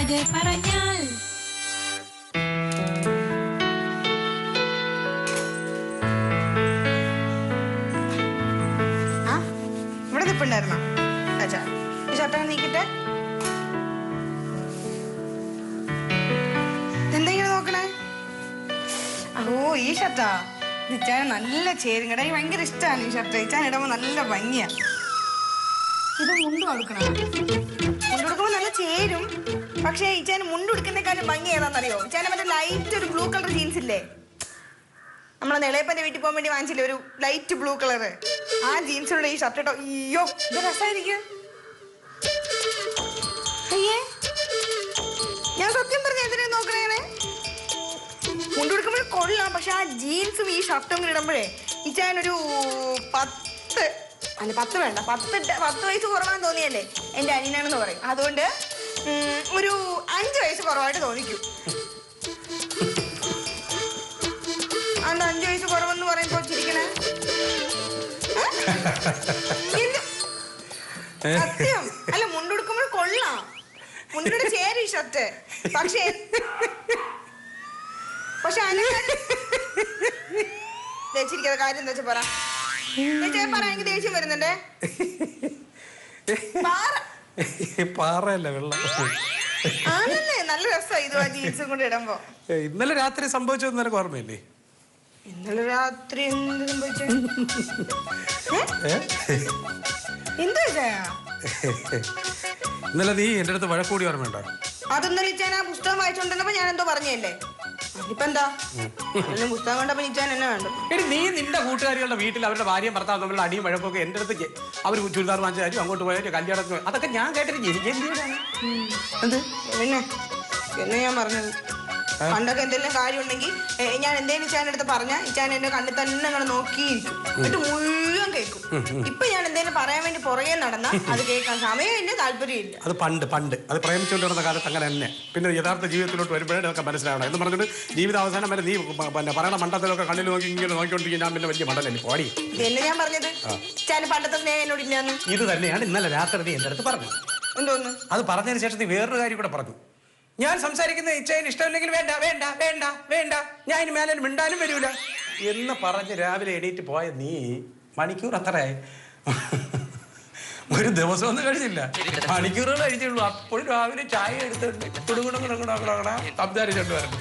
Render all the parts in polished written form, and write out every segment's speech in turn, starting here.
കഥ പറഞ്ഞാൽ ഇവിടെ നിൽപ്പുണ്ടായിരുന്നോ? അച്ഛാ ഈ ഷർട്ടൊക്കെ നീക്കിട്ടെ. എന്തെങ്കിലും നോക്കണേ? ഓ ഈ ഷർട്ടാ. ഇച്ചാൻ നല്ല ചേരും കേട്ടോ. എനിക്ക് ഭയങ്കര ഇഷ്ടമാണ് ഈ ഷർട്ട്. ഇച്ചാൻ ഇടുമ്പോൾ നല്ല ഭംഗിയാ. ഇത് മുണ്ട് കൊടുക്കണം. മുണ്ട് കൊടുക്കുമ്പോൾ നല്ല ചേരും. പക്ഷേ ഇച്ചാൻ മുണ്ട് കൊടുക്കുന്നേക്കാളും ഭംഗി ഏതാണെന്നറിയോ? ഇച്ചാൻ മറ്റേ ലൈറ്റ് ഒരു ബ്ലൂ കളർ ജീൻസ് ഇല്ലേ, നമ്മളെ നിളയപ്പന്റെ വീട്ടിൽ പോകാൻ വേണ്ടി വാങ്ങിച്ചില്ലേ ഒരു ലൈറ്റ് ബ്ലൂ കളറ്, ആ ജീൻസിലുള്ള ഈ ഷർട്ട് കേട്ടോ. അയ്യോ ഇത് രസമായിരിക്കും. അയ്യേ ഞാൻ സത്യം പറഞ്ഞ എന്തിനാ നോക്കണേ? മുണ്ട് കൊടുക്കുമ്പോൾ കൊള്ളാം. പക്ഷെ ആ ജീൻസും ഈ ഷർട്ടും കൂടി ഇടുമ്പോഴേ ഇച്ചാനൊരു 10 വേണ്ട 10 വയസ്സ് കുറവാന്ന് തോന്നിയല്ലേ. എൻ്റെ അനിയനാണെന്ന് പറയും. അതുകൊണ്ട് ഒരു 5 വയസ്സ് കുറവായിട്ട് തോന്നിക്കും. അന്ന് 5 വയസ്സ് കുറവെന്ന് പറയുമ്പോ ചിരിക്കണേ? സത്യം അല്ല, മുണ്ടെടുക്കുമ്പോൾ കൊള്ളാം. മുണ്ടിയുടെ ചേരും ഈ ഷർട്ട്. പക്ഷെ ദേച്ചിരിക്കാത്ത കാര്യം എന്താ വെച്ചാ പറ. പറയാനെങ്കിൽ ദേഷ്യം വരുന്നുണ്ടേ. പാറയല്ല വെള്ളം ആണല്ലേ. നല്ല രസമാണ് ഇത് ആ ജീൻസും കൊണ്ട് ഇടുമ്പോ. ഇന്നലെ രാത്രി സംഭവിച്ചത് നിനക്ക് ഓർമ്മയില്ലേ? ഇന്നലെ രാത്രി എന്ത് സംഭവിച്ചു? എന്താ ഇന്നലെ നീ എന്റെ അടുത്ത് വഴക്കൂടി ഓർമ്മയുണ്ടോ? അതൊന്നും ഇച്ചാൻ ആ പുസ്തകം വായിച്ചോണ്ടിരുന്നപ്പോ ഞാൻ എന്തോ പറഞ്ഞല്ലേ. ഇപ്പൊ എന്താ പുസ്തകം കണ്ടപ്പോ ഇച്ചാൻ എന്നെ വേണ്ട. നീ നിന്റെ കൂട്ടുകാരികളുടെ വീട്ടിൽ അവരുടെ ഭാര്യയും ഭർത്താവും തമ്മിലുള്ള അടിയും വഴക്കൊക്കെ എന്റെ അടുത്ത് അവർ ചുരിദാർ വാങ്ങിച്ച കാര്യം, അങ്ങോട്ട് പോയ കല്യാണത്തിന്, അതൊക്കെ ഞാൻ കേട്ടിട്ട് എന്ത് പിന്നെ പിന്നെ ഞാൻ പറഞ്ഞത് പണ്ടൊക്കെ എന്തെങ്കിലും കാര്യം ഉണ്ടെങ്കിൽ ഞാൻ എന്തേലും ഇച്ചാൻ്റെ അടുത്ത് പറഞ്ഞാൽ ഇച്ചാൻ എന്റെ കണ്ണിൽ തന്നെ അങ്ങനെ നോക്കിയിരിക്കും, എന്നിട്ട് മുഴുവൻ കേൾക്കും. ഇപ്പൊ ഞാൻ എന്തെങ്കിലും പറയാൻ വേണ്ടി പുറകെ നടന്ന അത് കേൾക്കാൻ സമയമില്ല, താല്പര്യമില്ല. അത് പണ്ട് അത് പ്രേമിച്ചുകൊണ്ട് നടന്ന കാലത്ത് അങ്ങനെ തന്നെ. പിന്നെ യഥാർത്ഥ ജീവിതത്തിലോട്ട് വരുമ്പോഴേ ഒക്കെ മനസ്സിലാവണം എന്ന് പറഞ്ഞിട്ട് ജീവിതാവസാനം വരെ നീ പിന്നെ പറയണ മണ്ടത്തിലൊക്കെ കണ്ണിൽ നോക്കി ഇങ്ങനെ നോക്കിക്കൊണ്ടിരിക്കും. ഞാൻ പിന്നെ വലിയ മണ്ടല്ലേ പോടി. ഇതല്ലേ ഞാൻ പറഞ്ഞത്, ഇച്ചാന് പണ്ടത്തെ സ്നേഹം എന്നോട് ഇല്ലാന്ന്. ഇത് തന്നെയാണ് ഇന്നലെ രാത്രി നീ എന്റെ അടുത്ത് പറഞ്ഞത്. എന്തോന്ന്? അത് പറഞ്ഞതിന് ശേഷം നീ വേറൊരു കാര്യം കൂടെ പറഞ്ഞു. ഞാൻ സംസാരിക്കുന്ന ഇച്ഛന് ഇഷ്ടമില്ലെങ്കിൽ വേണ്ട വേണ്ട വേണ്ട വേണ്ട, ഞാൻ ഇനി മേലെ മിണ്ടാനും വരൂല എന്ന് പറഞ്ഞ് രാവിലെ എണീറ്റ് പോയ നീ മണിക്കൂർ അത്രയായി. ഒരു ദിവസം ഒന്നും കഴിച്ചില്ല, മണിക്കൂറുകൾ കഴിച്ചുള്ളൂ. അപ്പോഴും രാവിലെ ചായ എടുത്തിട്ട് സംസാരിച്ചോണ്ട് വരണം.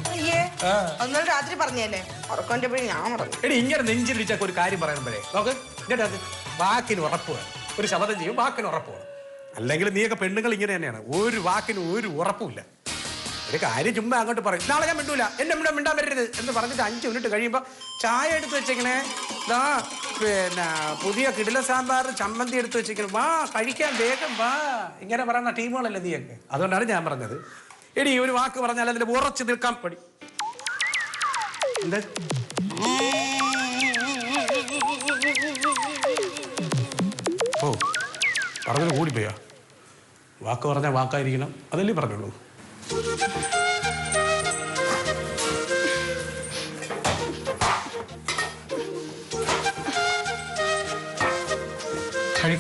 രാത്രി പറഞ്ഞല്ലേ ഞാൻ പറഞ്ഞു. എടി ഇങ്ങനെ നെഞ്ചിരിച്ചൊക്കെ ഒരു കാര്യം പറയുമ്പോഴേ നോക്ക്, എന്നിട്ട് വാക്കിന് ഉറപ്പ് വേണം. ഒരു ശബ്ദം ചെയ്യും, വാക്കിന് ഉറപ്പ് വേണം. അല്ലെങ്കിൽ നീയൊക്കെ പെണ്ണുങ്ങൾ ഇങ്ങനെ തന്നെയാണ്, ഒരു വാക്കിന് ഒരു ഉറപ്പുമില്ല. ഒരു കാര്യം ചുമ്മാ അങ്ങോട്ട് പറയും, നാളെ ഞാൻ മിണ്ടൂല, എന്നെ മിണ്ടാൻ വരരുത് എന്ന് പറഞ്ഞിട്ട് 5 മിനിറ്റ് കഴിയുമ്പോൾ ചായ എടുത്ത് വെച്ചേക്കണേ, ദാ പിന്നെ പുതിയ കിടില സാമ്പാർ ചമ്മന്തി എടുത്ത് വെച്ചേക്കണേ, വാ കഴിക്കാൻ വേഗം വാ, ഇങ്ങനെ പറയുന്ന ടീമുകളല്ലേ നീയൊക്കെ. അതുകൊണ്ടാണ് ഞാൻ പറഞ്ഞത്, എടി ഒരു വാക്ക് പറഞ്ഞാൽ അതിൽ ഉറച്ചു നിൽക്കാൻ പടി. എന്താ ഓ പറഞ്ഞത് കൂടിപ്പോയാ? വാക്ക് പറഞ്ഞാൽ വാക്കായിരിക്കണം, അതല്ലേ പറഞ്ഞോളൂ.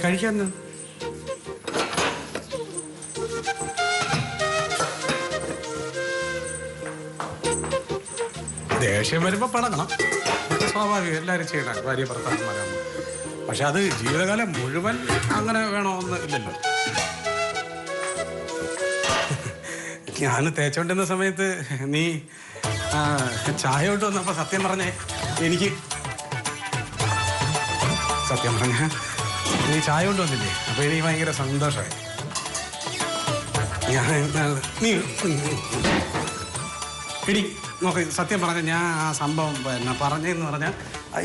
കഴിക്കാന്ന് ദേഷ്യം വരുമ്പോ പടങ്ങണം, സ്വാഭാവികം, എല്ലാവരും ചെയ്യണം, ഭാര്യ ഭർത്താക്കന്മാരാകുമ്പോൾ. പക്ഷെ അത് ജീവിതകാലം മുഴുവൻ അങ്ങനെ വേണമെന്ന് ഇല്ലല്ലോ. ഞാൻ തേച്ചോണ്ടിരുന്ന സമയത്ത് നീ ചായ കൊണ്ട് വന്നപ്പോ സത്യം പറഞ്ഞേ എനിക്ക് നീ ചായ കൊണ്ട് വന്നില്ലേ, അപ്പൊ എനിക്ക് ഭയങ്കര സന്തോഷമായി. നീ എടി നോക്ക്, സത്യം പറഞ്ഞ ഞാൻ ആ സംഭവം പിന്നെ പറഞ്ഞെന്ന് പറഞ്ഞാൽ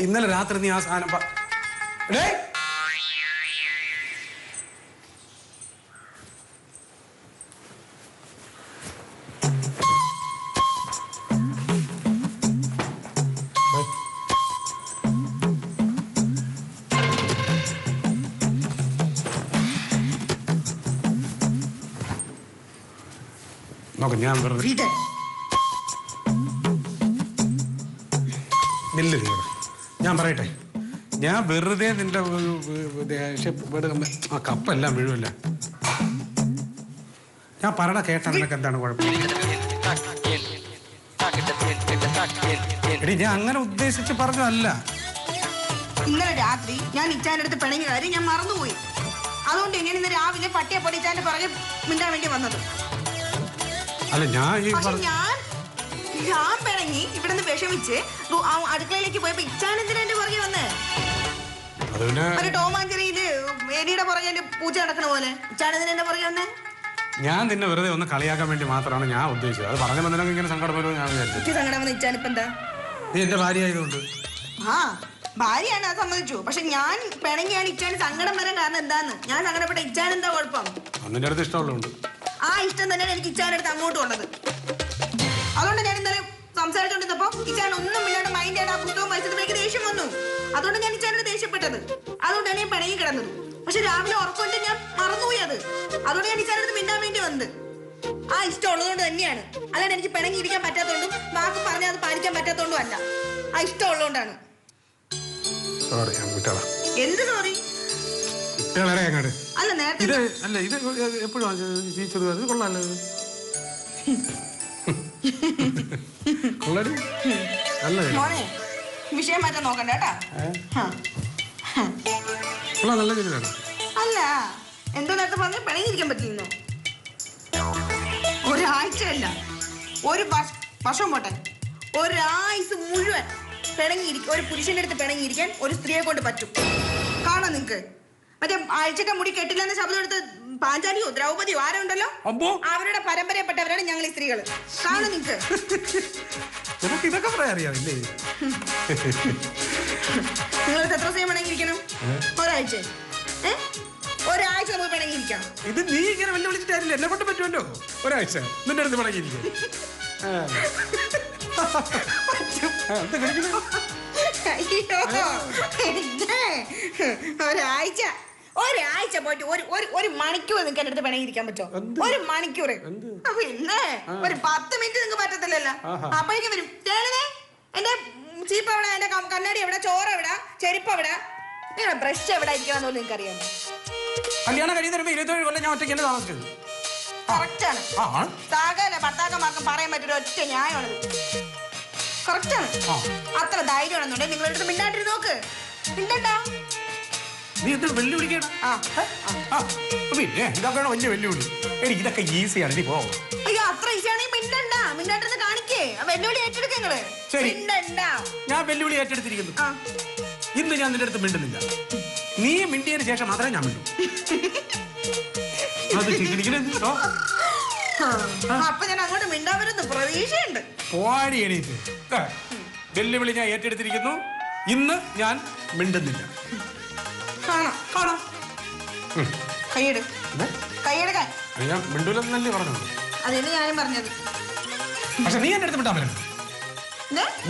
ഇന്നലെ രാത്രി നീ ആ സാധനം നോക്ക്, ഞാൻ വെറുതെ ഞാൻ പറയട്ടെ, ഞാൻ വെറുതെ നിന്റെ ആ കപ്പെല്ലാം വീഴുമല്ല. ഞാൻ പറയണ കേട്ടാ നിനക്ക് എന്താണ് കുഴപ്പം? എടി ഞാൻ അങ്ങനെ ഉദ്ദേശിച്ച് പറഞ്ഞതല്ല. ഇന്നലെ രാത്രി ഞാൻ ഇച്ചാന്റെ അടുത്ത് പിണങ്ങിയ കാര്യം ഞാൻ മറന്നുപോയി. അതുകൊണ്ട് എങ്ങനെ ഇന്ന് രാവിലെ പട്ടിയെ പോലെ ഇച്ചാന്റെ പുറകെ മിണ്ടാൻ വേണ്ടി വന്നത്. അല്ല ഞാൻ പിണങ്ങി ഇവിടുന്ന് വിഷമിച്ച് അടുക്കളയിലേക്ക് പോയപ്പോ ഇച്ചാൻ എന്തിനാ എന്റെ പുറകെ വന്നേ? ഒരു ടോമാഞ്ചേരിയില് എലിയുടെ പുറകെ എന്റെ പൂച്ച നടക്കണ പോലെ ഇച്ചാൻ എന്തിനാ എന്റെ പുറകെ വന്നേ? ഞാൻ നിന്നെ വെറുതെ ഒന്ന് കളിയാക്കാൻ വേണ്ടി മാത്രമാണ് ഞാൻ ഉദ്ദേശിച്ചത്. അത് പറഞ്ഞ നിനക്ക് ഇങ്ങനെ സങ്കടം വരുമോ ഞാൻ വിചാരിച്ചു. സങ്കടം വന്ന ഇച്ചാൻ ഇപ്പൊ എന്താ? നീ എന്റെ ഭാര്യ ആയതുകൊണ്ട്. ആ ഭാര്യയാണ്, അത് സമ്മതിച്ചു. പക്ഷെ ഞാൻ പിണങ്ങിയാണ് ഇച്ചാൻ സങ്കടം വരാൻ കാരണം എന്താന്ന്. ഞാൻ സങ്കടപ്പെട്ട ഇച്ചാൻ എന്താ കുഴപ്പം? നിന്റെ അടുത്ത് ഇഷ്ടമുള്ളതുകൊണ്ട്. ആ ഇഷ്ടം തന്നെയാണ് എനിക്ക് ഇച്ചാന്റെ അടുത്ത് അങ്ങോട്ടും ഉള്ളത്. അതുകൊണ്ട് ഞാൻ ഇന്നലെ സംസാരിച്ചോണ്ടിരുന്നപ്പോ ഇച്ചാൻ ഒന്നും ഇല്ലാണ്ട് മൈൻഡ് ആ പുസ്തകം വായിച്ചപ്പോഴേക്ക് ദേഷ്യം വന്നു. അതുകൊണ്ട് ഞാൻ ഇച്ചാനോട് ദേഷ്യപ്പെട്ടത്. അതുകൊണ്ടാണ് ഞാൻ പിണങ്ങി കിടന്നത്. പക്ഷെ രാവിലെ ഉറക്കൊണ്ട് ഞാൻ മറന്നുപോയി അത്. അതുകൊണ്ട് ഞാൻ ഇച്ചാനടുത്ത് മിണ്ടാൻ വേണ്ടി വന്നത്. ആ ഇഷ്ടം ഉള്ളതുകൊണ്ട് തന്നെയാണ്. അല്ലാണ്ട് എനിക്ക് പിണങ്ങി ഇരിക്കാൻ പറ്റാത്തോണ്ടും വാക്ക് പറഞ്ഞാൽ അത് പാലിക്കാൻ പറ്റാത്തോണ്ടും അല്ല. ആ ഇഷ്ടം ഉള്ളതുകൊണ്ടാണ്. എന്ത് സോറി? അല്ല നേരത്തെ മോനെ വിഷയം മാറ്റാൻ നോക്കണ്ട കേട്ടാ. അല്ല എന്തോ നേരത്തെ പറഞ്ഞ പിണങ്ങിയിരിക്കാൻ പറ്റില്ലെന്നോ? ഒരാഴ്ചയല്ല, ഒരു വർഷം പോട്ടെ, ഒരാഴ്ച മുഴുവൻ പിണങ്ങിയിരിക്കും. ഒരു പുരുഷന്റെ അടുത്ത് പിണങ്ങിയിരിക്കാൻ ഒരു സ്ത്രീയെ കൊണ്ട് പറ്റും. കാണാം നിങ്ങക്ക്. മറ്റേ ആഴ്ചക്ക് മുടി കെട്ടില്ല എന്ന ശബ്ദം എടുത്ത് പാഞ്ചാലിയോ ദ്രൗപതിയോ ആരോ ഉണ്ടല്ലോ, അവരുടെ പരമ്പരപ്പെട്ടവരാണ് ഞങ്ങൾ ഈ സ്ത്രീകള്. കാണാം നിങ്ങക്ക്. ഇതൊക്കെ പറയാറിയാവില്ലേ? നിങ്ങൾക്ക് എത്ര സമയം പിണങ്ങിയിരിക്കണം? ഒരാഴ്ച. ഒരാഴ്ച നമ്മൾ പിണങ്ങിയിരിക്കാം. ഇത് നീ ഇങ്ങനെ വെല്ലുവിളിച്ചിട്ടായിരില്ല, എന്നെ കൊണ്ട് പറ്റുമല്ലോ. ഒരാഴ്ച നിന്റെ അടുത്ത് പിണങ്ങിയിരിക്കും. ഒരാഴ്ച പോയിട്ട് ഒരു മണിക്കൂർ നിങ്ങൾക്ക് എന്റെ അടുത്ത് പിണങ്ങിയിരിക്കാൻ പറ്റുമോ? ഒരു മണിക്കൂർ. പിന്നെ ഒരു 10 മിനിറ്റ് നിങ്ങൾക്ക് പറ്റത്തില്ലല്ലോ. അപ്പോഴേക്കും വരും എന്റെ ചീപ്പ് എവിടെ, എന്റെ കണ്ണാടി എവിടെ, ചോറ് എവിടെ, ചെരുപ്പ് എവിടെ, നിങ്ങളുടെ ബ്രഷ് എവിടെ ഇരിക്കണം നിങ്ങൾക്ക് അറിയാം. കല്യാണം കഴിയുന്ന 27 കൊല്ലം ഞാൻ ഒറ്റയ്ക്ക് താമസിച്ചത്. കറക്റ്റാണ്. സകല ഭർത്താക്കന്മാർക്കും പറയാൻ പറ്റൊരു ഒറ്റ ന്യായമാണത്. കറക്റ്റാണ്. അത്ര ധൈര്യമാണെന്നുണ്ടെങ്കിൽ നിങ്ങളുടെ അടുത്ത് മിണ്ടാണ്ടിരുന്ന് നോക്ക്. മിണ്ടണ്ട. നീ എന്ത് വെല്ലുവിളിക്കണം? പിന്നെ ഇതൊക്കെയാണ് വലിയ വെല്ലുവിളി. എനിക്ക് ഇതൊക്കെ ഈസിയാണ്. നീ പോകും. അയ്യോ അത്ര ഈസിയാണെങ്കിൽ മിണ്ടണ്ട. മിണ്ടാണ്ടിരുന്ന് കാണിക്കേ. വെല്ലുവിളി ഏറ്റെടുക്ക നിങ്ങള്. മിണ്ടണ്ട. ഞാൻ വെല്ലുവിളി ഏറ്റെടുത്തിരിക്കുന്നു. ഇന്ന് ഞാൻ നിന്റെ അടുത്ത് മിണ്ടുന്നില്ല. നീ മിണ്ടിയതിന് ശേഷം മാത്രമേ ഞാൻ മിണ്ടൂ. അപ്പൊ ഞാൻ അങ്ങോട്ട് മിണ്ടാൻ വരുന്ന പ്രതീക്ഷയുണ്ട്. പോടി എണീറ്റ്. വെല്ലുവിളി ഞാൻ ഏറ്റെടുത്തിരിക്കുന്നു. ഇന്ന് ഞാൻ മിണ്ടുന്നില്ല. ഞാൻ മിണ്ടൂലെന്നല്ലേ പറഞ്ഞത്. അതന്നെ ഞാനും പറഞ്ഞത്. പക്ഷെ നീ എന്റെ അടുത്ത് മിണ്ടാൻ വരണം.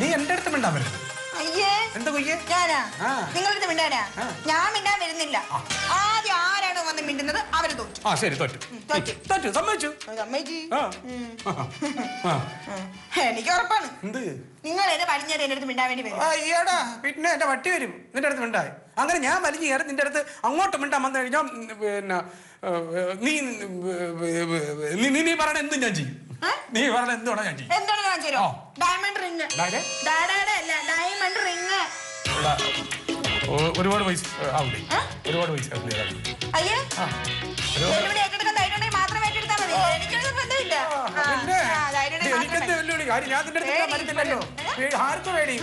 നീ എന്റെ അടുത്ത് മിണ്ടാൻ വരണം. അയ്യേ എന്താ ഞാനാ നിങ്ങളുടെ മിണ്ടാനാ? ഞാൻ മിണ്ടാൻ വരുന്നില്ല. ആദ്യം ആരാണ് വന്ന് മിണ്ടുന്നത് അവര് തോറ്റു. ശരി, തോറ്റു. സമ്മതിച്ചു. എനിക്ക് ഉറപ്പാണ് നിങ്ങൾ എന്നെ വലിഞ്ഞേറി എന്റെ അടുത്ത് മിണ്ടാൻ വേണ്ടി വരും. അയ്യടാ, പിന്നെ എന്റെ വട്ടി വരും നിന്റെ അടുത്ത് മിണ്ടായി. അങ്ങനെ ഞാൻ വലിഞ്ഞു കയറി നിന്റെ അടുത്ത് അങ്ങോട്ട് മിണ്ടാൻ വന്നു കഴിഞ്ഞാൽ പിന്നെ നീ പറയണ എന്തും ഞാൻ ചെയ്യും. നീ പറയണ എന്തുവാണോ ഞാൻ ചെയ്യും. എന്താണ് ഞാൻ ചെയ്യും? Diamond ring. Diamond ring. ഒരുപാട് പൈസ ആവില്ലേ? ഒരുപാട് പൈസ അയ്യേ ഏറ്റെടുക്കാൻ ധൈര്യം മാത്രം ഏറ്റെടുത്താൽ മതി. എനിക്കൊന്നും ബന്ധമില്ല. എനിക്കെന്ത് വെല്ലുവിളി? കാര്യം ഞാൻ നിന്റെ അടുത്ത് വരുന്നില്ലല്ലോ. ആർക്കും വേടി?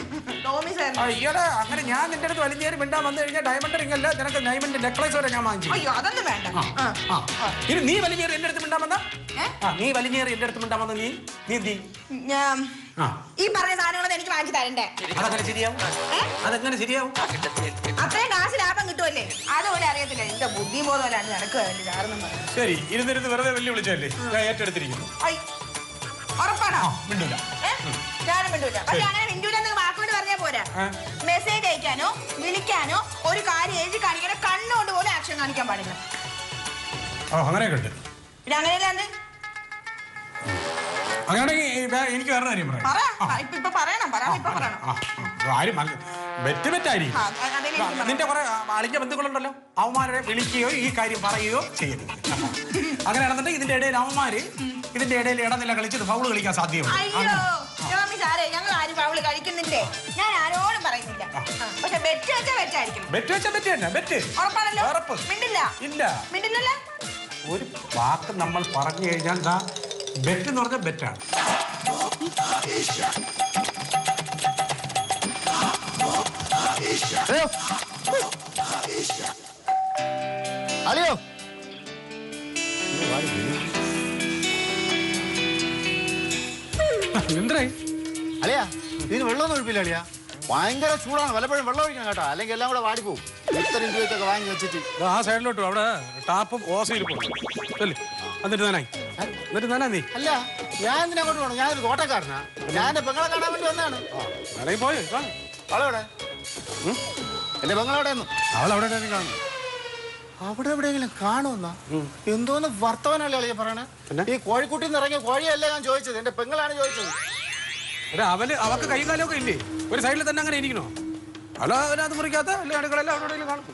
അയ്യടാ, അങ്ങനെ ഞാൻ നിന്റെ അടുത്ത് വലിഞ്ഞേറി മിണ്ടാൻ വന്നു കഴിഞ്ഞാൽ ഡയമണ്ട് റിംഗ് അല്ല, നിനക്ക് ഡയമണ്ട് നെക്ലേസ് വരെ ഞാൻ വാങ്ങിച്ചു. അയ്യോ അതൊന്നും വേണ്ട. ഇനി നീ വലിഞ്ഞേറി എന്റെ അടുത്ത് മിണ്ടാൻ വന്ന നീ വലിഞ്ഞേറി എന്റെ അടുത്ത് മിണ്ടാൻ വന്ന നീ എന്ത് ചെയ്യും? ഈ പറഞ്ഞ സാധനങ്ങളൊന്നും എനിക്ക് വാങ്ങി തരണ്ടേ. അതെങ്ങനെ ശരിയാവും? അതെങ്ങനെ ശരിയാവും? അത്രയും കാശ് ലാഭം കിട്ടുമല്ലേ? അതുപോലെ അറിയത്തില്ല. എന്റെ ബുദ്ധി ബോധമല്ലാണ്ട് നടക്കുകയല്ലേ ചാർന്നും പറഞ്ഞു. ശരി, ഇരുന്നിരുന്ന് വെറുതെ വെല്ലു വിളിച്ചല്ലേ ഞാൻ ഏറ്റെടുത്തിരിക്കുന്നു. ഉറപ്പാണോ? മിണ്ടൂല. ഞാനും മിണ്ടൂല. പക്ഷെ അങ്ങനെ മിണ്ടൂലെന്ന് വാക്കോട് പറഞ്ഞാൽ പോരാ. മെസ്സേജ് അയക്കാനോ വിളിക്കാനോ ഒരു കാര്യം എഴുതി കാണിക്കാനോ കണ്ണുകൊണ്ട് പോലും ആക്ഷൻ കാണിക്കാൻ പാടില്ല. അങ്ങനെയൊക്കെ ഉണ്ട്. പിന്നെ അങ്ങനെയല്ലാണ്ട് അങ്ങനെയാണെങ്കിൽ എനിക്ക് വേറെ കാര്യം പറയാം. ബെറ്റ് ബെറ്റായിരിക്കും. നിന്റെ കുറെ അളിഞ്ഞ ബന്ധുക്കളുണ്ടല്ലോ, അവന്മാരെ വിളിക്കുകയോ ഈ കാര്യം പറയുകയോ ചെയ്യരുത്. അങ്ങനെയാണെന്നുണ്ടെങ്കിൽ ഇതിന്റെ ഇടയിൽ അവന്മാര് ഇതിന്റെ ഇടയിൽ ഇടനില കളിച്ചിട്ട് ഫൗള് കളിക്കാൻ സാധ്യമാണ്. ഞങ്ങൾ ആരും ഫൗള് കളിക്കുന്നില്ലേ, ഞാൻ ആരോടും പറയുന്നില്ല. പക്ഷെ ബെറ്റ് വെച്ചാൽ ബെറ്റായിരിക്കും. ബെറ്റ് വെച്ചാൽ ബെറ്റ് തന്നെ, ബെറ്റ് ഉറപ്പാണല്ലോ. ഉറപ്പ്. മിണ്ടില്ല. ഇല്ല, മിണ്ടില്ലല്ലോ. ഒരു വാക്ക് നമ്മൾ പറഞ്ഞു കഴിഞ്ഞാൽ എന്താ ബെറ്റ് എന്ന് പറഞ്ഞാൽ ബെറ്റാണ്. അളിയോ എന്തായി അളിയാ, ഇതിന് വെള്ളമൊന്നും ഒഴിപ്പില്ല അളിയാ. ഭയങ്കര ചൂടാണ്, വല്ലപ്പോഴും വെള്ളം ഒഴിക്കണം കേട്ടോ, അല്ലെങ്കിൽ എല്ലാം കൂടെ വാടിപ്പോവും. ഇത്രയും രൂപയ്ക്കൊക്കെ വാങ്ങി വെച്ചിട്ട് ആ സൈഡിലോട്ട് അവിടെ ടാപ്പും ഓസും ഇരിപ്പുണ്ട്. എന്നിട്ട് നനായി എന്നിട്ട് നനാ നീ. അല്ല, ഞാൻ എന്തിനാ അങ്ങോട്ട് പോകണം? ഞാനൊരു തോട്ടക്കാരനാ, ഞാൻ എന്റെ പെങ്ങളെ കാണാൻ വേണ്ടി വന്നതാണ്. പോയി അവളെവിടെ? എന്റെ പെങ്ങളെവിടെ? അവളവിടെ കാണുന്നു. അവിടെ എവിടെയെങ്കിലും കാണുമെന്നാ? എന്തോന്ന് വർത്തമാനല്ലേ അളിയ പറയണേ? ഈ കോഴിക്കുട്ടിൽ നിന്ന് ഇറങ്ങിയ കോഴിയല്ല ഞാൻ ചോദിച്ചത്, എന്റെ പെങ്ങളാണ് ചോദിച്ചത്. അവക്ക് കൈ കാലമൊക്കെ ഇല്ലേ? ഒരു സൈഡിൽ തന്നെ അങ്ങനെ ഇരിക്കണോ? അല്ല, അതിനകത്ത് മുറിക്കാത്ത അടുക്കളെല്ലാം അവിടെ കാണും.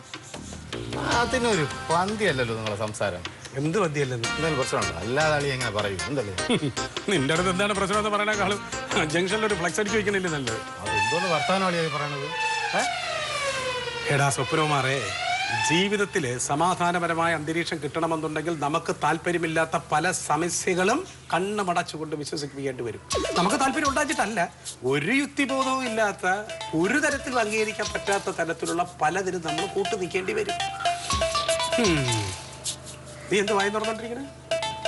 അതിനൊരു പന്തിയല്ലല്ലോ നിങ്ങളെ സംസാരം. എന്ത് പന്തിയല്ലെന്ന് എന്തെങ്കിലും പ്രശ്നമുണ്ടോ? അല്ലാതെ അളി എങ്ങനെ പറയൂ? എന്തല്ലേ നിന്റെ അടുത്ത് എന്താണ് പ്രശ്നം എന്ന് പറയണേക്കാളും ജംഗ്ഷനിൽ ഒരു ഫ്ലക്സ് അടിച്ച് വെക്കണില്ലേ നല്ലത്? അതെന്തോന്ന് വർത്തമാനം അളിയായി പറയണത്? എടാ സ്വപ്നകുമാറേ, ജീവിതത്തിൽ സമാധാനപരമായ അന്തരീക്ഷം കിട്ടണമെന്നുണ്ടെങ്കിൽ നമുക്ക് താല്പര്യമില്ലാത്ത പല സമസ്യകളും കണ്ണമടച്ചുകൊണ്ട് വിശ്വസിപ്പിക്കേണ്ടി വരും. നമുക്ക് താല്പര്യം ഉണ്ടാക്കിയിട്ടല്ല, ഒരു യുക്തിബോധവും ഇല്ലാത്ത, ഒരു തരത്തിലും അംഗീകരിക്കാൻ പറ്റാത്ത തരത്തിലുള്ള പലതിനും നമ്മൾ കൂട്ടു നിൽക്കേണ്ടി വരും. നീ എന്ത് വായി തുറന്നോണ്ടിരിക്കണേ?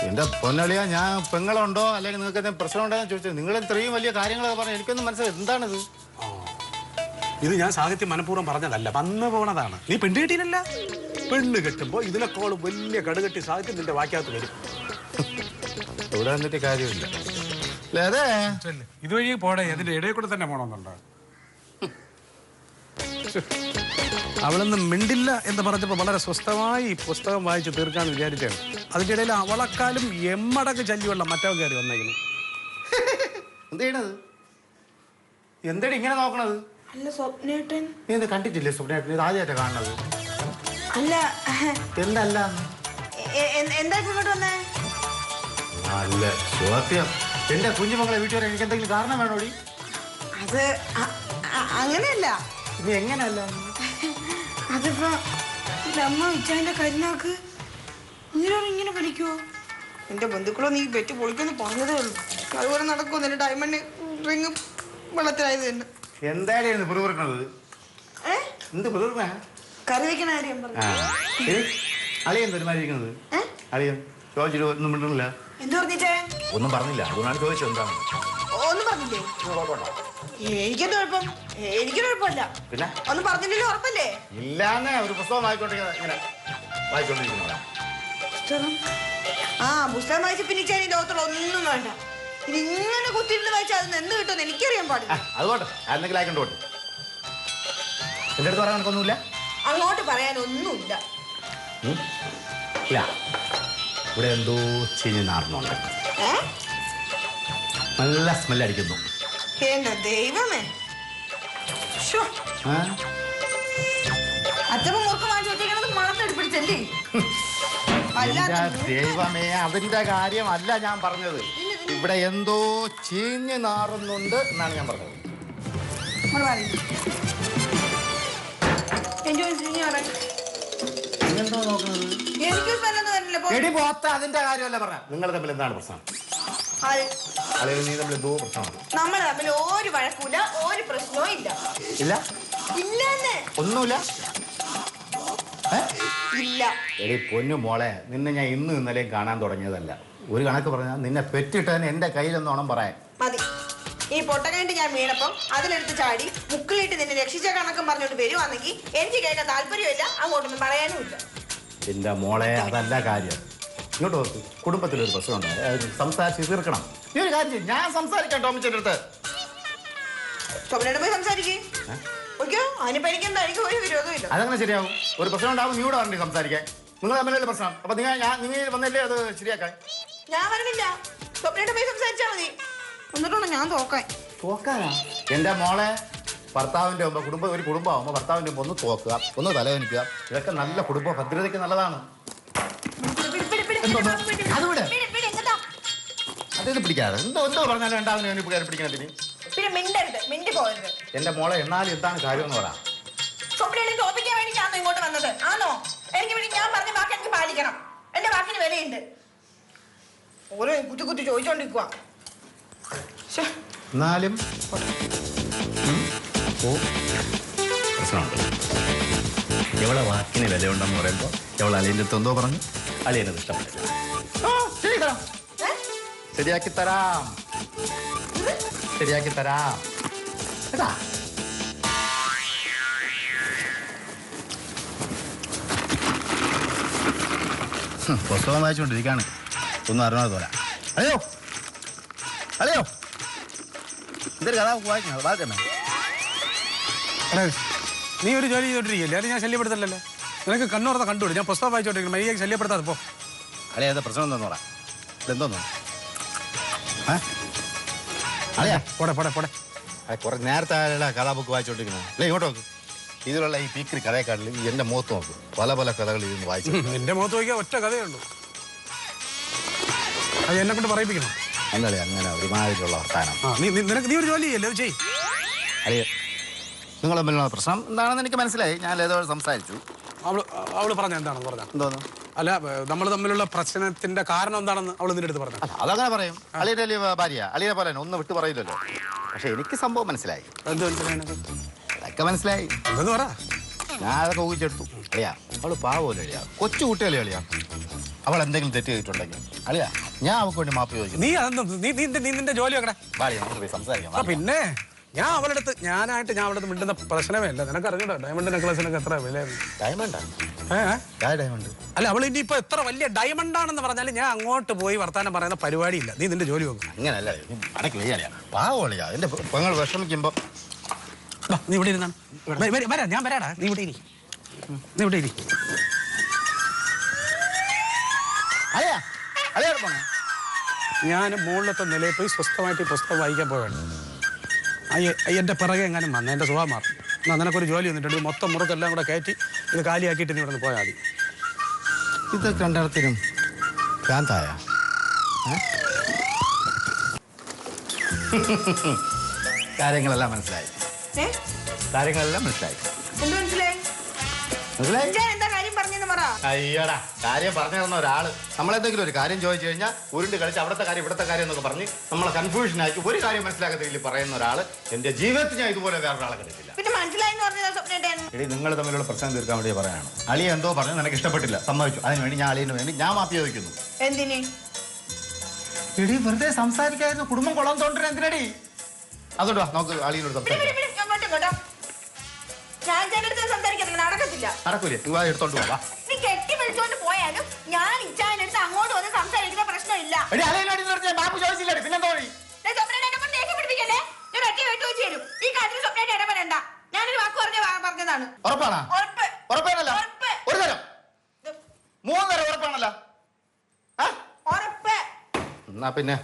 എന്റെ പൊന്നളിയാ, ഞാൻ പെങ്ങളുണ്ടോ അല്ലെങ്കിൽ നിങ്ങൾക്ക് എന്തെങ്കിലും പ്രശ്നമുണ്ടോ എന്ന് ചോദിച്ചത്. നിങ്ങൾ ഇത്രയും വലിയ കാര്യങ്ങളൊക്കെ പറഞ്ഞു, എനിക്കൊന്നും മനസ്സിലായി എന്താണിത്. ഇത് ഞാൻ സാഹിത്യം മനഃപൂർവ്വം പറഞ്ഞതല്ല, വന്നു പോണതാണ്. നീ പെണ്ണ് കെട്ടിയില്ല, പെണ്ണ് കെട്ടുമ്പോ ഇതിനേക്കാളും വലിയ കടുകെട്ടി സാഹിത്യം നിന്റെ വാക്കകത്ത് വരും. ഇവിടെ വന്നിട്ട് കാര്യമില്ല. അതെ, ഇതുവഴി പോടെ, അതിന്റെ ഇടയിൽ കൂടെ തന്നെ പോണമെന്നുണ്ടോ? അവളൊന്നും മിണ്ടില്ല എന്ന് പറഞ്ഞപ്പോ വളരെ സ്വസ്ഥമായി പുസ്തകം വായിച്ച് തീർക്കാന്ന് വിചാരിച്ചാണ്. അതിന്റെ ഇടയിൽ അവളെക്കാളും എമ്മടക്ക് ചല്ലിയുള്ള മറ്റവൻ കയറി വന്നേക്കുന്നു. എന്ത് ചെയ്യണത്? എന്തടി ഇങ്ങനെ നോക്കണത്? അല്ല സ്വപ്നേട്ടൻ, നീ എന്ത് കണ്ടിട്ടില്ലേ സ്വപ്നേട്ടൻ? ഇത് ആദ്യമായിട്ടാ കാണുന്നത്. അല്ല എന്തല്ല എന്താ ഇങ്ങോട്ട് വന്നേ? അല്ല സത്യം, എന്റെ കുഞ്ഞുമകളെ വീട്ടുകാരെ എനിക്ക് എന്തെങ്കിലും കാരണം വേണോടി? അത് അങ്ങനെയല്ല. ഇത് എങ്ങനെയല്ല? അതിപ്പോ അമ്മ ഇച്ചാന്റെ കരിനാക്ക് ഇങ്ങനെ പഠിക്കുവോ? എന്റെ ബന്ധുക്കളോ നീ പെറ്റ് പൊളിക്കൊന്ന് പറഞ്ഞതേ ഉള്ളൂ. അതുപോലെ നടക്കുമോ? എന്റെ ഡയമണ്ട് റിങ് വെള്ളത്തിലായത് തന്നെ. എന്തായാലും പിറുപിറുക്കണത്? എന്ത് പിറുപിറുക്കണ? കറി വെക്കണ കാര്യം പറഞ്ഞു. അളിയൻ പെരുമാറിയിരിക്കുന്നത്? അളിയൻ ചോദിച്ചിട്ട് ഒന്നും മിണ്ടുന്നില്ല. എന്ത് പറഞ്ഞിട്ടേ? ഒന്നും പറഞ്ഞില്ല, അതുകൊണ്ടാണ് ചോദിച്ചത്. എന്താണ്? ഒന്നും പറഞ്ഞില്ലേ? എനിക്കെന്ത് കുഴപ്പം? എനിക്കൊരു കുഴപ്പമില്ല. പിന്നെ ഒന്നും പറഞ്ഞില്ലല്ലോ, ഉറപ്പല്ലേ? ഇല്ലാന്നേ, ഒരു പുസ്തകം വായിക്കൊണ്ടിരിക്കുന്ന പുസ്തകം വായിച്ച പിന്നെ ഈ ലോകത്തുള്ള ഒന്നും വേണ്ട. ഇത് ഇങ്ങനെ കുത്തിരുന്ന് വായിച്ചാൽ അതിന് എന്ത് കിട്ടുമെന്ന് എനിക്കറിയാൻ പാടില്ല. അതുകൊണ്ട് എന്തെങ്കിലും ആയിക്കോട്ടെ. എന്റെ അടുത്ത് പറയാൻ എനിക്കൊന്നുമില്ല. അങ്ങോട്ട് പറയാനൊന്നുമില്ല. ഇല്ല, ഇവിടെ എന്തോ ചീഞ്ഞ് നാർന്നുണ്ട്. നല്ല സ്മെല്ലടിക്കുന്നു. എന്റെ ദൈവമേ, അച്ഛമ്മ മുറുക്ക് വാങ്ങിച്ചു വെച്ചേക്കണത് മണത്ത് പിടിച്ചല്ലേ? ദൈവമേ, അതിന്റെ കാര്യമല്ല ഞാൻ പറഞ്ഞത്. ഇവിടെ എന്തോ ചീഞ്ഞ് നാറുന്നുണ്ട് എന്നാണ് ഞാൻ പറഞ്ഞത്. എന്തോ നോക്കുന്നത്? എടി പോത്ത, അതിന്റെ കാര്യമല്ല പറഞ്ഞ. നിങ്ങൾ തമ്മിൽ എന്താണ് പ്രശ്നം? നീ തമ്മിൽ എന്തോ പ്രശ്നമാണ്. നമ്മൾ തമ്മിൽ ഒരു വഴക്കൂല, ഒരു പ്രശ്നവും ഇല്ല. ഇല്ല? ഇല്ലെന്ന് ഒന്നുമില്ല. ഇല്ല. എടി പൊന്നു മോളെ, നിന്നെ ഞാൻ ഇന്നും ഇന്നലെയും കാണാൻ തുടങ്ങിയതല്ല. ഒരു കണക്ക് പറഞ്ഞാൽ നിന്നെ പെറ്റിട്ടാൻ എന്റെ കയ്യിലൊന്നോണം പറയാൻ മതി. ഈ പൊട്ടകണ്ടി ഞാൻ വീണപ്പം അതിലെടുത്ത് ചാടി മുക്കിലിട്ട് നിന്നെ രക്ഷിച്ച കണക്കും പറഞ്ഞോണ്ട് വരുവാണെങ്കിൽ എനിക്ക് കേൾക്കാൻ താല്പര്യമില്ല, അങ്ങോട്ടൊന്നും പറയാനുമില്ല. എന്റെ മോളെ, അതല്ല കാര്യം. ഇങ്ങോട്ട് നോക്ക്, കുടുംബത്തിലൊരു പ്രശ്നമുണ്ട്, സംസാരിച്ച് തീർക്കണം. ഈ ഒരു കാര്യം ഞാൻ സംസാരിക്കാം ടോമിച്ചന്റെ അടുത്ത്. ടോമിനോട് പോയി സംസാരിക്കേ. അതിനിപ്പോ എനിക്കെന്താ, എനിക്ക് ഒരു വിരോധവും ഇല്ല. അതങ്ങനെ ശരിയാവും. ഒരു പ്രശ്നം ഉണ്ടാവും, നീ ഇവിടെ വരണ്ടേ സംസാരിക്കാൻ? നിങ്ങൾ തമ്മിലല്ലേ പ്രശ്നം? അപ്പൊ നിങ്ങൾ വന്നല്ലേ അത് ശരിയാക്കാൻ? ഞാൻ വരണില്ല, സ്വപ്നയുടെ പോയി സംസാരിച്ചാ മതി. എന്നിട്ടുണ്ടോ ഞാൻ തോക്കാൻ? തോക്കാനാ? എന്റെ മോളെ, ഭർത്താവിൻ്റെ മുമ്പ് ഒരു കുടുംബമാകുമ്പോൾ ഭർത്താവിൻ്റെ മുമ്പ് ഒന്ന് തോക്കുക, ഒന്ന് തലവനിക്കുക. ഇതൊക്കെ നല്ല കുടുംബ ഭദ്രതയ്ക്ക് നല്ലതാണ്. അതൊന്നും പിടിക്കാതെ എന്തോ പറഞ്ഞാലും രണ്ടാമതിന് വേണ്ടി കയറി പിടിക്കണതിന്. പിന്നെ മിണ്ടരുത്, മിണ്ടി പോകരുത്. എന്റെ മോളെ എന്നാലും എന്താണ് കാര്യം എന്ന് പറയാം. സ്വപ്നയെ തോപ്പിക്കാൻ വേണ്ടി ഞാൻ ഇങ്ങോട്ട് വന്നത് ആണോ? എനിക്ക് വേണ്ടി ഞാൻ പറഞ്ഞ വാക്ക് എനിക്ക് പാലിക്കണം. എന്റെ വാക്കിന് വിലയുണ്ട്. ഓരോ കുത്തി ചോദിച്ചോണ്ടിരിക്കുക. എന്നാലും പ്രശ്നമുണ്ട്. എവളെ വാക്കിന് വിലയുണ്ടെന്ന് പറയുമ്പോൾ എവളെ അളിയൻ്റെ അടുത്ത് എന്തോ പറഞ്ഞു, അളിയനത് ഇഷ്ടപ്പെട്ടില്ല. ശരിയാക്കി തരാം കേട്ടാ. പുസ്തകം വായിച്ചുകൊണ്ടിരിക്കുകയാണ്, ഒന്നും അറിഞ്ഞത് പോലെ. അളിയോ എന്തൊരു കഥ വായിക്കണം വായിക്കണേ. നീ ഒരു ജോലി ചെയ്തോണ്ടിരിക്കില്ലേ? അത് ഞാൻ ശല്യപ്പെടുത്തല്ലോ. നിനക്ക് കണ്ണുറന്ന കണ്ടുപിടി. ഞാൻ പുസ്തകം വായിച്ചോണ്ടിരിക്കണം. മര്യാദയ്ക്ക് ശല്യപ്പെടുത്താതെ പോ. അളിയ എന്താ പ്രശ്നം എന്താന്ന് പറയാം. ഇതെന്തോന്നു അളിയാ? പോടെ കുറെ നേരത്തെ കഥാ ബുക്ക് വായിച്ചോണ്ടിരിക്കണം. അല്ലേ ഇങ്ങോട്ട് നോക്ക്. ഇതിലുള്ള ഈ പീക്കറി കഥയെക്കാട്ടിൽ എന്റെ മുഖത്ത് നോക്ക്. പല കഥകൾ ഇരുന്ന് വായിച്ചു. എന്റെ മുഖത്ത് നോക്കിയാൽ ഒറ്റ കഥയുള്ളൂ. അത് എന്നെ കൊണ്ട് പറയിപ്പിക്കണം. അല്ലേ അങ്ങനെ ഒരുമാതിരിയുള്ള വർത്താനം. നീ ഒരു ജോലി ചെയ്യല്ലേ? അത് ചെയ്. അളിയ നിങ്ങൾ തമ്മിലുള്ള പ്രശ്നം എന്താണെന്ന് എനിക്ക് മനസ്സിലായി. ഞാൻ ഏതോ സംസാരിച്ചു. അവള് പറഞ്ഞ എന്താണെന്ന് പറഞ്ഞ എന്തോന്നു? അല്ല, നമ്മൾ തമ്മിലുള്ള പ്രശ്നത്തിന്റെ കാരണം എന്താണെന്ന് അവള് നിന്റെ അടുത്ത് പറഞ്ഞു. അതങ്ങനെ പറയും. അളിയുടെ ഭാര്യ അളിയെ പോലെ ഒന്നും വിട്ടു പറയില്ലല്ലോ. പക്ഷെ എനിക്ക് സംഭവം മനസ്സിലായി. അതൊക്കെ മനസ്സിലായി. എന്തെന്ന് പറ. ഞാൻ അതൊക്കെ ഊഹിച്ചെടുത്തു. അളിയാ അവള് പാവമല്ലോ അളിയാ, കൊച്ചു കുട്ടികളെ അളിയാ. അവൾ എന്തെങ്കിലും തെറ്റ് ചെയ്തിട്ടുണ്ടെങ്കിൽ അളിയാ ഞാൻ അവൾക്ക് വേണ്ടി മാപ്പ് ചോദിക്കും. നീ നിന്റെ ജോലി വെക്കടേ. നമുക്ക് പോയി സംസാരിക്കാം. പിന്നെ ഞാൻ അവളുടെ ഞാൻ മിണ്ടുന്ന പ്രശ്നമേ അല്ല. നിനക്ക് അറിഞ്ഞോ ഡയമണ്ട് നെക്ലസിനൊക്കെ എത്ര വില? ഡയമണ്ട് അല്ല, അവൾ ഇനിയിപ്പോ എത്ര വലിയ ഡയമണ്ട് ആണെന്ന് പറഞ്ഞാലും ഞാൻ അങ്ങോട്ട് പോയി വർത്താനം പറയുന്ന പരിപാടിയില്ല. നീ നിന്റെ ജോലി വെക്കും. അങ്ങനല്ല, പാവളിയാ. എന്റെ പെങ്ങൾ വിഷമിക്കുമ്പോ നീ ഇവിടെ ഇരുന്നാണ് വരാം. ഞാൻ വരാടാ. നീ ഇവിടെ ഇരി. ഞാൻ മുകളിലത്തെ നിലയിൽ പോയി സ്വസ്ഥമായിട്ട് പുസ്തകം വായിക്കാൻ പോവുകയാണ്. എന്റെ പിറകെ എങ്ങാനും വന്ന എന്റെ സ്വഭാവം മാറും. നിനക്കൊരു ജോലി വന്നിട്ടുണ്ട്. മൊത്തം മുറുക്കെല്ലാം കൂടെ കയറ്റി ഇത് കാലിയാക്കിയിട്ട് നീ ഇവിടെ നിന്ന് പോയാൽ മതി. ഇതൊക്കെ രണ്ടിടത്തിനും ഭ്രാന്തായ കാര്യങ്ങളെല്ലാം മനസ്സിലായി. അയ്യോടാ, കാര്യം പറഞ്ഞു തന്ന ഒരാള് നമ്മളെന്തെങ്കിലും ഒരു കാര്യം ചോദിച്ചു കഴിഞ്ഞാൽ ഉരുണ്ട് കളിച്ച് അവിടുത്തെ കാര്യം ഇവിടുത്തെ കാര്യം എന്നൊക്കെ പറഞ്ഞ് നമ്മളെ കൺഫ്യൂഷനാക്കി ഒരു കാര്യം മനസ്സിലാക്കുന്ന രീതിയിൽ പറയുന്ന ഒരാള് എന്റെ ജീവിതത്തിൽ ഞാൻ ഇതുപോലെ വേറൊരാളെ കണ്ടിട്ടില്ല. എടി, നിങ്ങൾ തമ്മിലുള്ള പ്രശ്നം തീർക്കാൻ വേണ്ടി പറയാനാണ്. അളിയ എന്തോ പറഞ്ഞു, നിനക്ക് ഇഷ്ടപ്പെട്ടില്ല, സമ്മതിച്ചു. അതിനുവേണ്ടി ഞാൻ അളിയന് വേണ്ടി ഞാൻ മാപ്പി ചോദിക്കുന്നു. എടി വെറുതെ സംസാരിക്കായിരുന്നു, കുടുംബം കൊള്ളാൻ തോന്നുന്നു. എന്തിനടി? അതുകൊണ്ടോ നമുക്ക് അളിയനോട് സംസാരിക്കാം. നടക്കൂലേ? നീ എടുത്തോണ്ട് പോവാ. പോയാലും ഞാൻ ഇച്ചാനടുത്ത് അങ്ങോട്ട് വന്ന് സംസാരിക്കുന്ന പ്രശ്നമില്ല. ബാപ്പു ചോദിച്ചില്ലേ? പിന്നെന്തോ ഈ കാര്യത്തിൽ സ്വപ്നയുടെ ഇടപെടണ്ട. ഞാനൊരു വാക്ക് പറഞ്ഞതാണ്. ഉറപ്പാണോ? ഉറപ്പാണല്ലോ. ഒരു തരം 3 തരം ഉറപ്പാണല്ലോ. എന്നാ പിന്നെ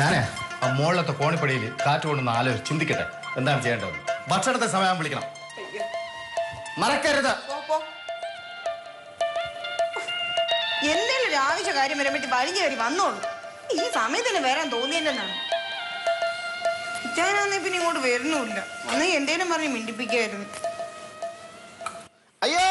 ഞാനേ ആ മുകളിലത്തെ കോണിപ്പടിയിൽ കാറ്റ് കൊണ്ടൊന്ന് ആലോചിച്ച് ചിന്തിക്കട്ടെ എന്താണ് ചെയ്യേണ്ടത്. ഭക്ഷണത്തെ സമയം വിളിക്കണം, മറക്കരുത്. എന്തെങ്കിലും ഒരു ആവശ്യ കാര്യം വരുമ്പോഴേക്ക് വലിഞ്ഞു കയറി വന്നോളൂ. ഈ സമയത്തിന് വരാൻ തോന്നിയില്ലെന്നാണ്. ഇച്ചാനാന്നേ പിന്നെ ഇങ്ങോട്ട് വരുന്നുമില്ല. അന്ന് എന്തേലും പറഞ്ഞ് മിണ്ടിപ്പിക്കായിരുന്നു. അയ്യോ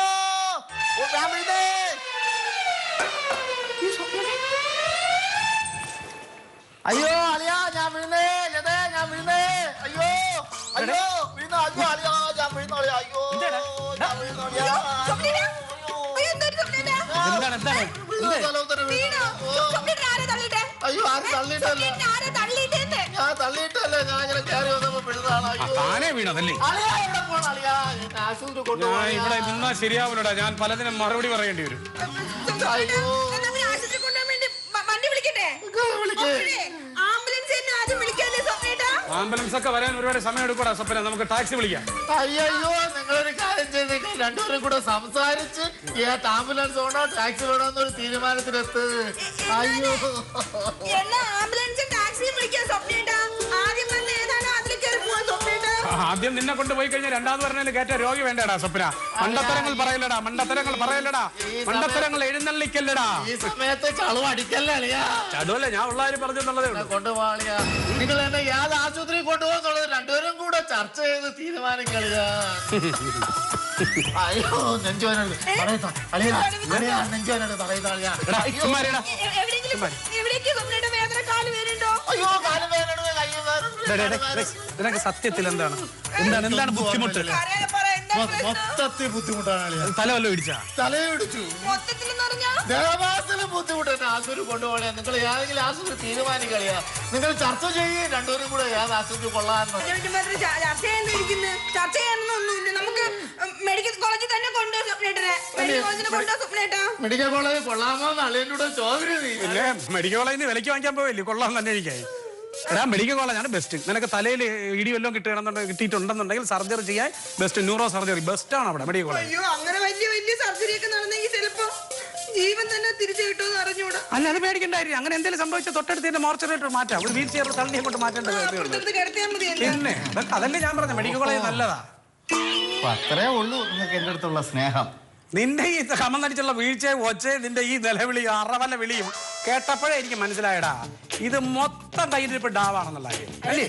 അയ്യോ അളിയാ, ഞാൻ വീണേ. ഞാൻ വീണേ. അയ്യോ വീണ. അയ്യോ അളിയാ, ഞാൻ വീണോ. അയ്യോ ഞാൻ വീണോ. അയ്യോ ആരും തള്ളിയിട്ടല്ലേ. ഞാൻ തള്ളിയിട്ടല്ലേ. ഞാൻ ഇങ്ങനെ കയറി വന്നപ്പോ വീണതാണ്. ഇവിടെ നിന്നാ ശരിയാവില്ലടാ. ഞാൻ പലതിനും മറുപടി പറയേണ്ടി വരും. ആംബുലൻസ് ഒക്കെ വരാൻ ഒരുപാട് സമയം എടുക്കൂടാ സ്വപ്ന. നമുക്ക് ടാക്സി വിളിക്കാം. അയ്യോ നിങ്ങളൊരു കാര്യം ചെയ്തേക്ക്, രണ്ടുപേരും കൂടെ സംസാരിച്ച് ആംബുലൻസ് വേണോ ടാക്സി വേണോ എന്നൊരു തീരുമാനത്തിലെത്ത്. അയ്യോ ആംബുലൻസ് ടാക്സി വിളിക്കാൻ സ്വപ്നേട്ടാ. ആദ്യം വന്ന ഏതാണോ അതിൽ കയറി പോവാൻ സ്വപ്നേട്ടാ. ആദ്യം നിന്നെ കൊണ്ട് പോയി കഴിഞ്ഞാൽ രണ്ടാമത് പറഞ്ഞാൽ കേട്ട രോഗി വേണ്ടടാ സ്വപ്ന. മണ്ടത്തരങ്ങൾ പറയലടാ, മണ്ടത്തരങ്ങൾ പറയലടാ, മണ്ടത്തരങ്ങൾ എഴുന്നള്ളിക്കല്ലടാ. ഈ സമയത്ത് ചളവ് അടിക്കല്ലേ ചടുവല്ല, ഞാൻ ഉള്ളവര് പറഞ്ഞെന്നുള്ളതേ ഉള്ളൂ. കൊണ്ടുപോകാളിയാ. നിങ്ങൾ എന്നെ യാത് ആശുപത്രി കൊണ്ടുപോകുന്നുള്ളത് രണ്ടുപേരും കൂടെ ചർച്ച ചെയ്ത് തീരുമാനിക്കളിയാ. അയ്യോ നെഞ്ചോനാണ് നെഞ്ചോനാണ് പറയുന്ന എവിടേക്ക് സ്വപ്നേട്ടാ വേദന കാല് വേനുണ്ടോ? അയ്യോ കാലം വേദന കയ്യും നിനക്ക് സത്യത്തിൽ എന്താണ് എന്താണ് എന്താണ് ബുദ്ധിമുട്ട്? മൊത്തത്തിൽ ബുദ്ധിമുട്ടാണ്. തല വല്ലതും ഇടിച്ചാ? തലയെ ഇടിച്ചു. മൊത്തത്തിൽ ദേവാസിന് ബുദ്ധിമുട്ട് തന്നെ ആശുപത്രി കൊണ്ടുപോകണേ. നിങ്ങൾ ഏതെങ്കിലും ആശുപത്രി തീരുമാനിക്കളിയാ. നിങ്ങൾ ചർച്ച ചെയ്യേ രണ്ടുപേരും കൂടെ ഏത് ആശുപത്രി കൊള്ളാമെന്ന്. ചർച്ച ചെയ്യാനൊന്നുമില്ല. നമുക്ക് മെഡിക്കൽ കോളേജിൽ തന്നെ കൊണ്ടുപോകും സ്വപ്നേട്ടനെ. മെഡിക്കൽ കോളേജിൽ കൊണ്ടുപോകും സ്വപ്നേട്ടാ. മെഡിക്കൽ കോളേജ് കൊള്ളാമോ അളിയനോട് ചോദ്യം. പിന്നെ മെഡിക്കൽ കോളേജിൽ നിന്ന് വിലക്ക് വാങ്ങിക്കാൻ പോവില്ലേ? കൊള്ളാൻ തന്നെ ഇരിക്കായി. എടാ മെഡിക്കൽ കോളേജാണ് ബെസ്റ്റ്. നിനക്ക് തലയിൽ ഇടി വല്ലതും കിട്ടിയിട്ടുണ്ടെന്നുണ്ടെങ്കിൽ സർജറി ചെയ്യാൻ ബെസ്റ്റ്. ന്യൂറോ സർജറി ബെസ്റ്റാണ് അവിടെ മെഡിക്കൽ കോളേജ്. അയ്യോ അങ്ങനെ വലിയ സർജറി ഒക്കെ നടന്നെങ്കിൽ ചിലപ്പോ ജീവൻ തന്നെ തിരിച്ചു കിട്ടുമെന്ന് അറിഞ്ഞൂടാ. അല്ല അത് പേടിക്കണ്ടായിരുന്നു. അങ്ങനെ എന്തെങ്കിലും സംഭവിച്ച തൊട്ടടുത്ത് മോർച്ചറായിട്ട് മാറ്റാം. ഒരു വീൽ ചെയർ തള്ളി അങ്ങോട്ട് മാറ്റേണ്ട പിന്നെ അതല്ലേ ഞാൻ പറഞ്ഞ മെഡിക്കൽ കോളേജ് നല്ലതാ. അത്രേ ഉള്ളൂ നിങ്ങൾക്ക് എന്റെ അടുത്തുള്ള സ്നേഹം. നിന്റെ ഈ കമന്നടിച്ചുള്ള വീഴ്ചയും ഒച്ചയും നിന്റെ ഈ നിലവിളിയും അറവല വിളിയും കേട്ടപ്പോഴേ എനിക്ക് മനസ്സിലായടാ ഇത് മൊത്തം കയ്യിരിപ്പ് ഡാവാണെന്നുള്ള കാര്യം അല്ലേ?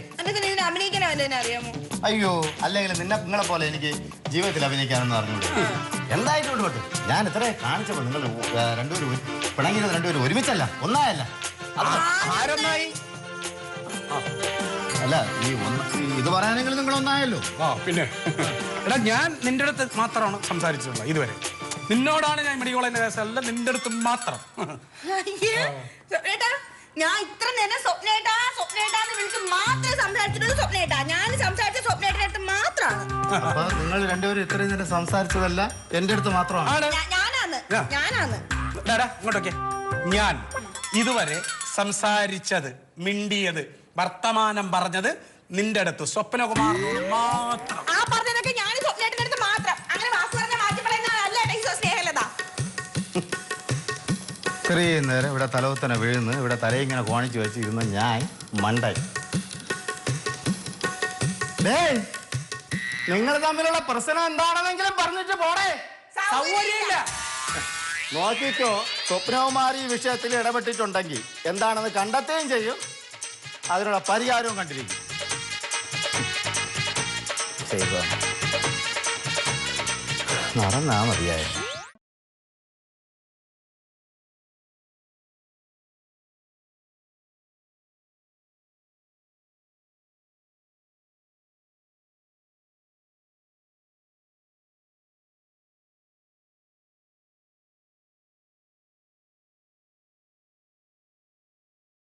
അറിയാമോ? അയ്യോ അല്ലെങ്കിൽ നിങ്ങളെ പോലെ എനിക്ക് ജീവിതത്തിൽ അഭിനയിക്കാനൊന്നും അറിഞ്ഞൂടെ. എന്തായിട്ടും പോട്ടെ. ഞാൻ ഇത്ര കാണിച്ചപ്പോ നിങ്ങൾ രണ്ടുപേരും പിണങ്ങിയത് രണ്ടുപേരും ഒരുമിച്ചല്ല ഒന്നായല്ല. ആരൊന്നായി? അല്ല ഈ ഇത് പറയാനെങ്കിൽ നിങ്ങൾ ഒന്നായല്ലോ. പിന്നെ എടാ ഞാൻ നിന്റെ അടുത്ത് മാത്രമാണ് സംസാരിച്ചിട്ടുള്ളത് ഇതുവരെ. നിന്നോടാണ് ഞാൻ മെഡിക്കൽ കോളേജിന്റെ കേസല്ല, നിന്റെ അടുത്ത് മാത്രം. ഞാൻ ഇത്ര നേരം സ്വപ്നേട്ടാ സ്വപ്നേട്ടാന്ന് വിളിച്ച് മാത്രമേ സംസാരിച്ചിട്ടുള്ളൂ. സ്വപ്നേട്ടാ ഞാൻ സംസാരിച്ച സ്വപ്നേട്ടന്റെ അടുത്ത് മാത്രമാണ്. അപ്പൊ നിങ്ങൾ രണ്ടുപേരും ഇത്രയും നേരം സംസാരിച്ചതല്ല എന്റെ അടുത്ത് മാത്രമാണ്. ഞാനാണ് ഇങ്ങോട്ടൊക്കെ ഞാൻ ഇതുവരെ സംസാരിച്ചത് മിണ്ടിയത് വർത്തമാനം പറഞ്ഞത് നിന്റെ അടുത്ത് സ്വപ്നകുമാറിനോട് മാത്രം. ആ പറഞ്ഞതൊക്കെ ഞാൻ സ്വപ്നേട്ടന്റെ അടുത്ത് മാത്രം. അങ്ങനെ വാക്ക് പറഞ്ഞ മാറ്റി പറയുന്നതല്ല സ്നേഹലത. ഇത്രയും നേരം ഇവിടെ തലവത്തന വീഴുന്നു, ഇവിടെ തലയിങ്ങനെ കോണിച്ചു വെച്ചിരുന്നു ഞാൻ മണ്ടായി. നിങ്ങൾ തമ്മിലുള്ള പ്രശ്നം എന്താണെന്നെങ്കിലും പറഞ്ഞിട്ട് പോടേ. നോക്കിക്കോ, സ്വപ്നകുമാരി ഈ വിഷയത്തിൽ ഇടപെട്ടിട്ടുണ്ടെങ്കിൽ എന്താണെന്ന് കണ്ടെത്തുകയും ചെയ്യും, അതിനുള്ള പരിഹാരവും കണ്ടിരിക്കും. നടന്നാ മതിയായിരുന്നു.